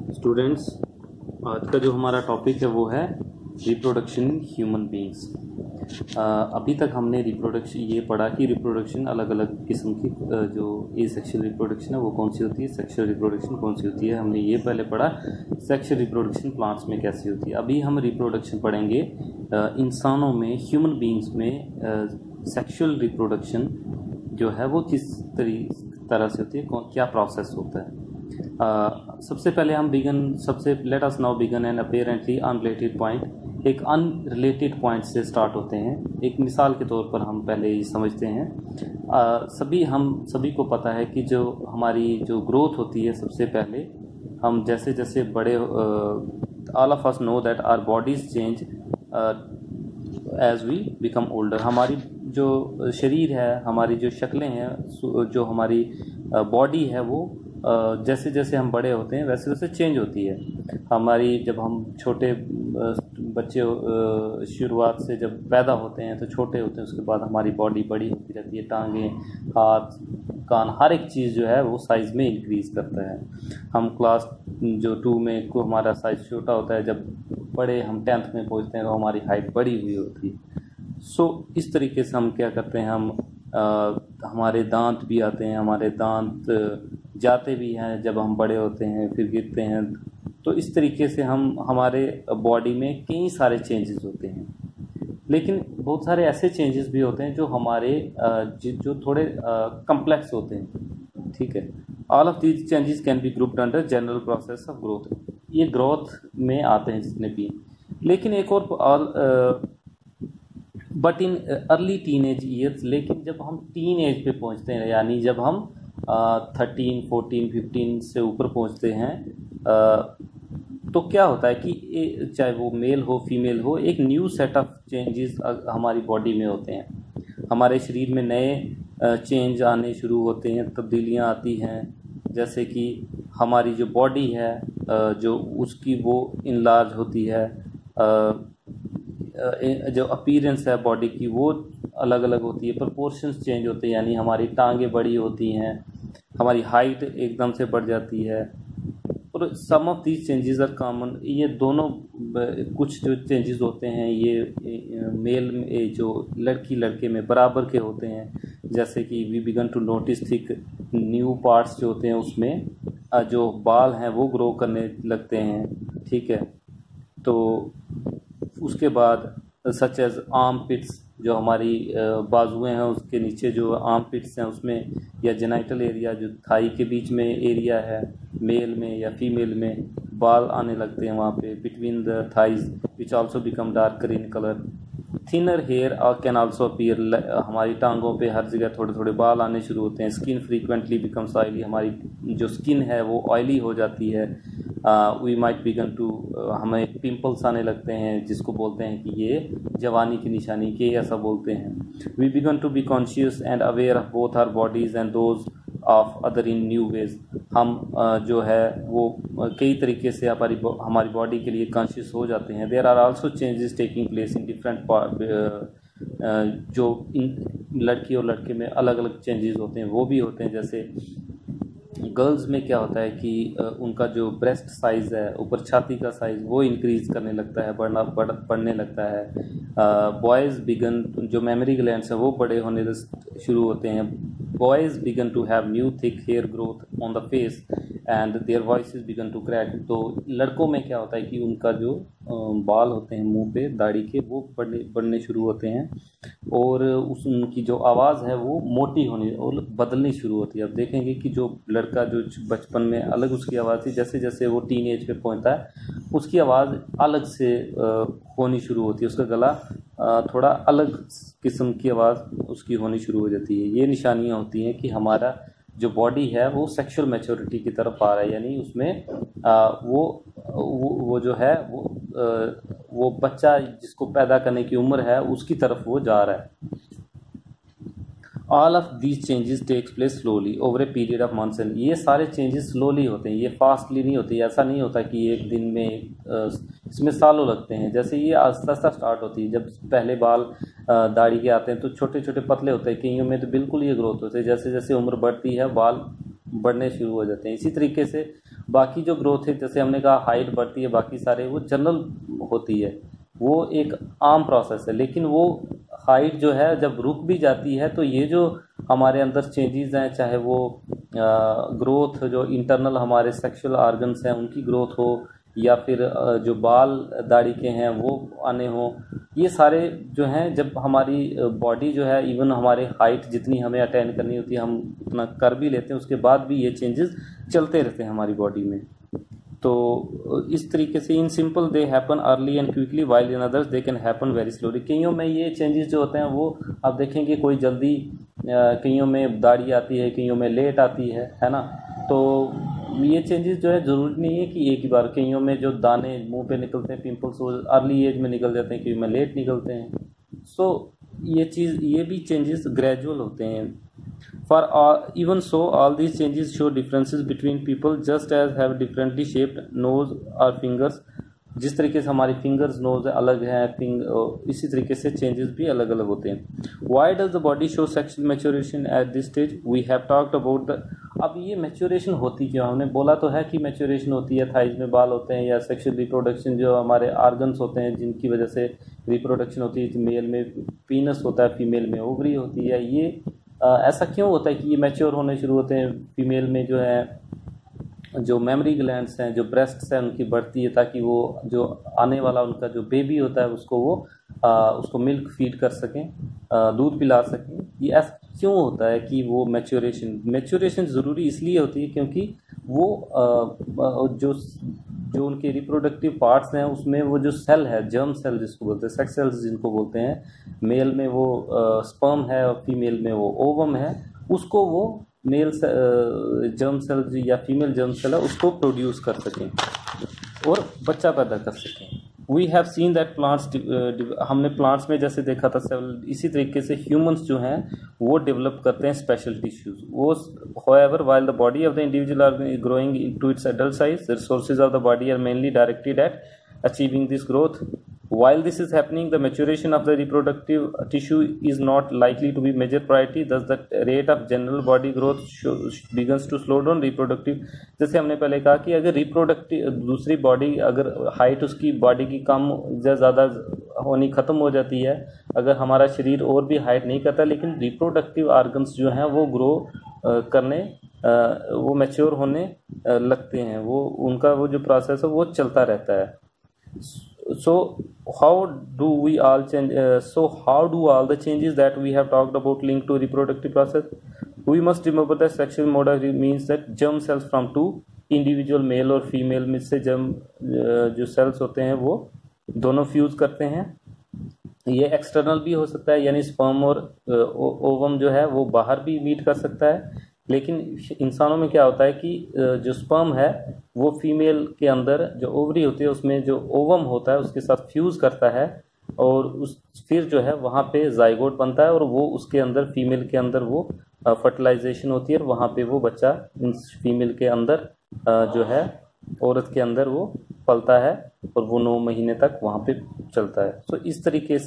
Students, आज का जो हमारा टॉपिक है वो है रिप्रोडक्शन इन ह्यूमन बीइंग्स। अभी तक हमने रिप्रोडक्शन ये पढ़ा कि रिप्रोडक्शन अलग अलग किस्म की जो ए सेक्शुअल रिप्रोडक्शन है वो कौन सी होती है, सेक्शुअल रिप्रोडक्शन कौन सी होती है। हमने ये पहले पढ़ा सेक्शुअल रिप्रोडक्शन प्लांट्स में कैसी होती है। अभी हम रिप्रोडक्शन पढ़ेंगे इंसानों में, ह्यूमन बीइंग्स में सेक्शुअल रिप्रोडक्शन जो है वो किस तरह से होती है, क्या प्रोसेस होता है। सबसे पहले हम let us now begin an apparently unrelated point. एक अनरिलेटेड पॉइंट से स्टार्ट होते हैं। एक मिसाल के तौर पर हम पहले ये समझते हैं। हम सभी को पता है कि जो हमारी जो ग्रोथ होती है, सबसे पहले हम जैसे जैसे बड़े all of us know that our bodies change as we become older. हमारी जो शरीर है, हमारी जो शक्लें हैं, जो हमारी बॉडी है, वो जैसे जैसे हम बड़े होते हैं वैसे वैसे चेंज होती है। जब हम छोटे बच्चे शुरुआत से जब पैदा होते हैं तो छोटे होते हैं, उसके बाद हमारी बॉडी बड़ी होती रहती है। टांगें, हाथ, कान, हर एक चीज़ जो है वो साइज़ में इंक्रीज़ करता है। हम क्लास जो 2 में को हमारा साइज़ छोटा होता है, जब बड़े हम 10th में पहुंचते हैं तो हमारी हाइट बड़ी हुई होती है। इस तरीके से हम क्या करते हैं, हमारे दांत भी आते हैं, हमारे दांत जाते भी हैं जब हम बड़े होते हैं, फिर गिरते हैं। तो इस तरीके से हमारे बॉडी में कई सारे चेंजेस होते हैं। लेकिन बहुत सारे ऐसे चेंजेस भी होते हैं जो हमारे जो थोड़े कम्प्लेक्स होते हैं। ठीक है, all of these changes can be grouped under general process of growth. ये ग्रोथ में आते हैं जितने भी। लेकिन एक और but in early teenage years, लेकिन जब हम टीन एज पे पहुंचते हैं, यानी जब हम 13, 14, 15 से ऊपर पहुंचते हैं, तो क्या होता है कि चाहे वो मेल हो फीमेल हो, एक न्यू सेट ऑफ चेंजेस हमारी बॉडी में होते हैं। हमारे शरीर में नए चेंज आने शुरू होते हैं, तब्दीलियां आती हैं। जैसे कि हमारी जो बॉडी है, जो उसकी वो इनलार्ज होती है, जो अपीयरेंस है बॉडी की वो अलग अलग होती है, प्रोपोर्शंस चेंज होते हैं, यानी हमारी टांगें बड़ी होती हैं, हमारी हाइट एकदम से बढ़ जाती है। और some of these changes are common. ये दोनों कुछ जो चेंजेस होते हैं ये मेल में, जो लड़की लड़के में बराबर के होते हैं। जैसे कि we begin to notice thick new parts जो होते हैं, उसमें जो बाल हैं वो ग्रो करने लगते हैं। ठीक है, तो उसके बाद सच एज आर्म पिट्स, जो हमारी बाजुएं हैं उसके नीचे जो आर्म पिट्स हैं उसमें, या जेनाइटल एरिया जो थाई के बीच में एरिया है, मेल में या फीमेल में बाल आने लगते हैं वहाँ पे, between the thighs which also become darker in colour. Thinner hair can also appear. हमारी टांगों पे हर जगह थोड़े थोड़े बाल आने शुरू होते हैं। Skin frequently becomes oily. हमारी जो स्किन है वो ऑयली हो जाती है। वी माइट बिगन टू, हमें पिंपल्स आने लगते हैं, जिसको बोलते हैं कि ये जवानी की निशानी के ऐसा बोलते हैं। We begin to be conscious and aware of both our bodies and those of other in new ways. हम जो है वो कई तरीके से हमारी बॉडी के लिए कॉन्शियस हो जाते हैं। There are also changes taking place in different जो इन लड़की और लड़के में अलग अलग चेंजेस होते हैं वो भी होते हैं। जैसे गर्ल्स में क्या होता है कि उनका जो ब्रेस्ट साइज़ है, ऊपर छाती का साइज़, वो इंक्रीज़ करने लगता है, बढ़ने लगता है। बॉयज़ बिगन, जो मेमोरी ग्लैंड्स हैं वो बड़े होने शुरू होते हैं। Boys begin to have new thick hair growth on the face and their voices begin to crack. तो लड़कों में क्या होता है कि उनका जो बाल होते हैं मुंह पे दाढ़ी के, वो बढ़ने शुरू होते हैं, और उनकी जो आवाज़ है वो मोटी होनी और बदलनी शुरू होती है। अब देखेंगे कि जो लड़का जो बचपन में अलग उसकी आवाज़ थी, जैसे जैसे वो टीन एज पे पहुंचता है उसकी आवाज़ अलग से होनी शुरू होती है। उसका गला थोड़ा अलग किस्म की आवाज़ उसकी होनी शुरू हो जाती है। ये निशानियां होती हैं कि हमारा जो बॉडी है वो सेक्सुअल मैच्योरिटी की तरफ आ रहा है, यानी उसमें वो जो है वो बच्चा जिसको पैदा करने की उम्र है उसकी तरफ वो जा रहा है। All of these changes takes place slowly over a period of months and. ये सारे चेंजेस स्लोली होते हैं, ये फास्टली नहीं होते। ऐसा नहीं होता कि एक दिन में, इसमें सालों लगते हैं। जैसे ये आस्ता आस्ता स्टार्ट होती है। जब पहले बाल दाढ़ी के आते हैं तो छोटे छोटे पतले होते हैं, कईयों में तो बिल्कुल ये ग्रोथ होती है। जैसे जैसे उम्र बढ़ती है बाल बढ़ने शुरू हो जाते हैं। इसी तरीके से बाकी जो ग्रोथ है, जैसे हमने कहा हाइट बढ़ती है, बाकी सारे वो जनरल होती है, वो एक आम प्रोसेस है। लेकिन वो हाइट जो है जब रुक भी जाती है तो ये जो हमारे अंदर चेंजेस हैं, चाहे वो ग्रोथ जो इंटरनल हमारे सेक्सुअल ऑर्गन्स हैं उनकी ग्रोथ हो, या फिर जो बाल दाढ़ी के हैं वो आने हो, ये सारे जो हैं जब हमारी बॉडी जो है, इवन हमारे हाइट जितनी हमें अटेन करनी होती है हम उतना कर भी लेते हैं, उसके बाद भी ये चेंजेस चलते रहते हैं हमारी बॉडी में। तो इस तरीके से in simple they happen early and quickly while in others they can happen very slowly. कईयों में ये चेंजेस जो होते हैं वो आप देखेंगे कोई जल्दी, कईयों में दाढ़ी आती है, कईयों में लेट आती है ना। तो ये चेंजेस जो है ज़रूरी नहीं है कि एक ही बार, कईयों में जो दाने मुंह पे निकलते हैं पिंपल्स वो अर्ली एज में निकल जाते हैं, कईयों में लेट निकलते हैं। सो ये भी चेंजेस ग्रेजुअल होते हैं। For even so, all these changes show differences between people, just as have differently shaped nose or fingers. जिस तरीके से हमारी फिंगर्स नोज अलग है, इसी तरीके से चेंजेस भी अलग अलग होते हैं। Why does the body show sexual maturation at this stage? We have talked about the। अब ये मैच्योरेशन होती क्यों? हमने बोला तो है कि मैच्योरेशन होती है, थाइज में बाल होते हैं, या सेक्सुअल रिप्रोडक्शन जो हमारे ऑर्गन्स होते हैं जिनकी वजह से रिप्रोडक्शन होती है, मेल में पीनस होता है, फीमेल में ओवरी होती है। ये ऐसा क्यों होता है कि ये मैच्योर होने शुरू होते हैं? फीमेल में जो है जो मेमोरी ग्लैंड्स हैं, जो ब्रेस्ट्स हैं, उनकी बढ़ती है ताकि वो जो आने वाला उनका जो बेबी होता है उसको वो उसको मिल्क फीड कर सकें, दूध पिला सकें। ये ऐसा क्यों होता है कि वो मैच्योरेशन ज़रूरी इसलिए होती है क्योंकि वो जो उनके रिप्रोडक्टिव पार्ट्स हैं उसमें वो जो सेल है, जर्म सेल जिसको बोलते हैं, सेक्स सेल्स जिनको बोलते हैं, मेल में वो स्पर्म है और फीमेल में वो ओवम है, उसको वो मेल जर्म सेल या फीमेल जर्म सेल है उसको प्रोड्यूस कर सकें और बच्चा पैदा कर सकें। We have seen that plants, हमने प्लांट्स में जैसे देखा था सेवल, इसी तरीके से ह्यूमंस जो हैं वो डेवलप करते हैं स्पेशल टिश्यूज। वो however while the body of the individual are growing to its adult size, the resources of the body are mainly directed at achieving this growth. While this is happening, the maturation of the reproductive tissue is not likely to be major priority. Thus, the rate of general body growth begins to slow down. Reproductive, जैसे हमने पहले कहा कि अगर reproductive दूसरी body, अगर height उसकी body की कम या ज़्यादा होनी ख़त्म हो जाती है, अगर हमारा शरीर और भी हाइट नहीं करता, लेकिन रिप्रोडक्टिव ऑर्गन्स जो हैं वो ग्रो करने, वो मैच्योर होने लगते हैं, वो उनका वो जो प्रोसेस है वो चलता रहता है। So how do all the changes that we have talked about linked to reproductive process? We must remember that sexual motility means that germ cells from two individual male और female में से germ जो cells होते हैं वो दोनों fuse करते हैं। ये एक्सटर्नल भी हो सकता है, यानी स्पर्म और ओवम जो है वो बाहर भी मीट कर सकता है। लेकिन इंसानों में क्या होता है कि जो स्पर्म है वो फीमेल के अंदर जो ओवरी होती है उसमें जो ओवम होता है उसके साथ फ्यूज़ करता है, और फिर जो है वहाँ पे जाइगोट बनता है, और वो उसके अंदर फीमेल के अंदर वो फर्टिलाइजेशन होती है, और वहाँ पे वो बच्चा फीमेल के अंदर जो है औरत के अंदर वो पलता है, और वो 9 महीने तक वहाँ पे चलता है। तो इस तरीके से